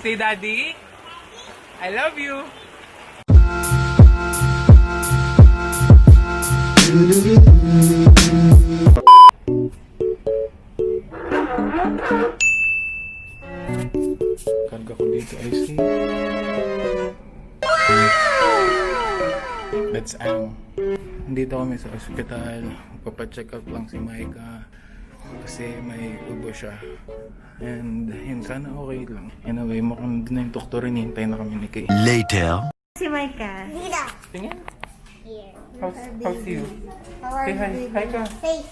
Say daddy, I love you. Karga ko dito ay si That's Aang. Dito kami sa ospital. Papacheck up lang si Micah kasi may ubo siya. And yun, sana okay lang. Anyway, mukhang doon na yung doktor, hinihintay na kami ni Kay. Later. Si Micah. Tingin? Here. How's you? How are Say hi. you? Hi ka. Safe.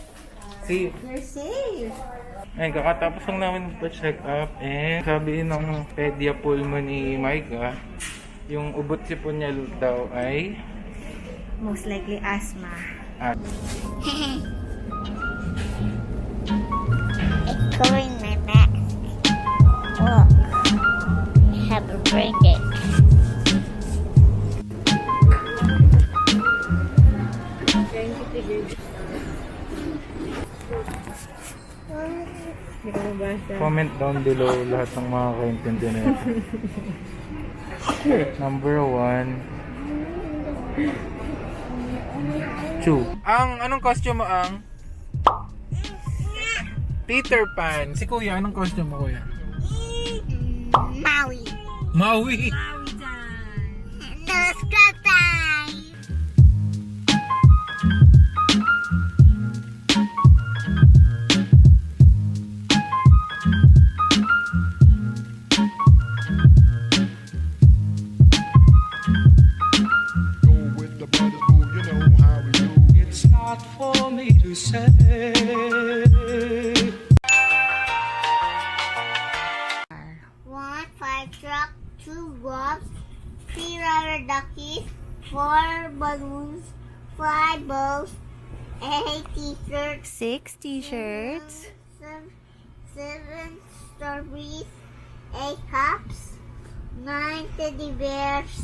See, You're safe. ayun, kakatapos lang namin pa-check up. And sabi ng pedia pulmo ni Micah, yung ubot sipon niya daw ay Most likely asthma. It's covering my back. Look, I have a blanket. Hindi ka mabasa. Comment down below lahat ng mga kaintindi na ito. Number 1. Chu. Anong costume mo, Ang? Peter Pan. Si Kuya, anong costume mo, Kuya? Maui. Maui. No scrub time. It's not for me to say. 1 fire truck, 2 bombs, 3 rubber duckies, 4 balloons, 5 bows, 8 t-shirts, 6 t-shirts. 7 strawberries, 8 cups, 9 teddy bears,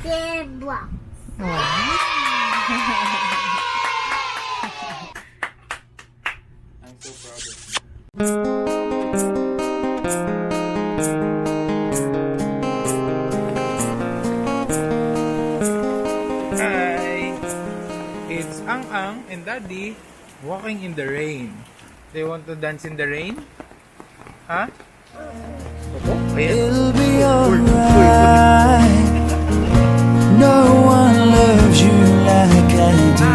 10 blocks. I'm so proud of you. Hi! It's Ang and Daddy walking in the rain. They want to dance in the rain? Ha? It'll be alright. No one loves you like I do.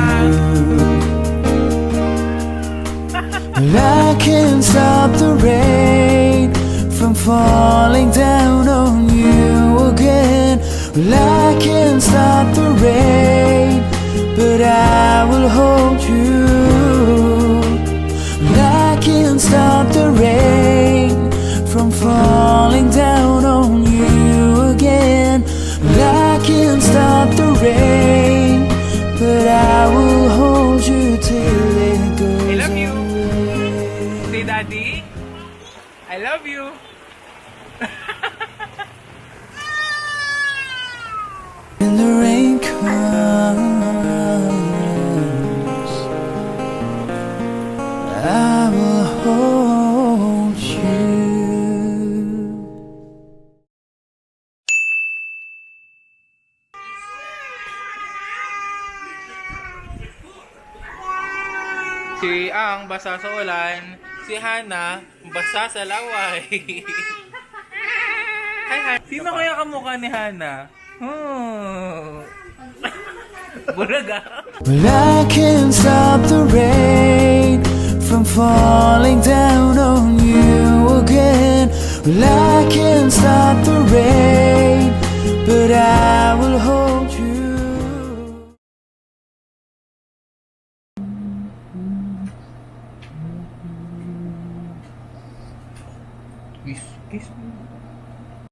Well, I can't stop the rain from falling down on you again. Well, I can't stop the rain, but I will hold you. Well, I can't stop the rain from falling down on you again. Well, I can't stop the rain, but I will hold you till it goes I love you. away. Say Daddy, I love you. When the rain comes, I will hold you. Si Ang basa sa ulan, si Hana basa sa laway. Hi, hi. Sino kaya kamukha ni Hana? Bulaga. Well, I can't stop the rain from falling down on you again. Well, I can't stop the rain, but I will hold you. Kiss me.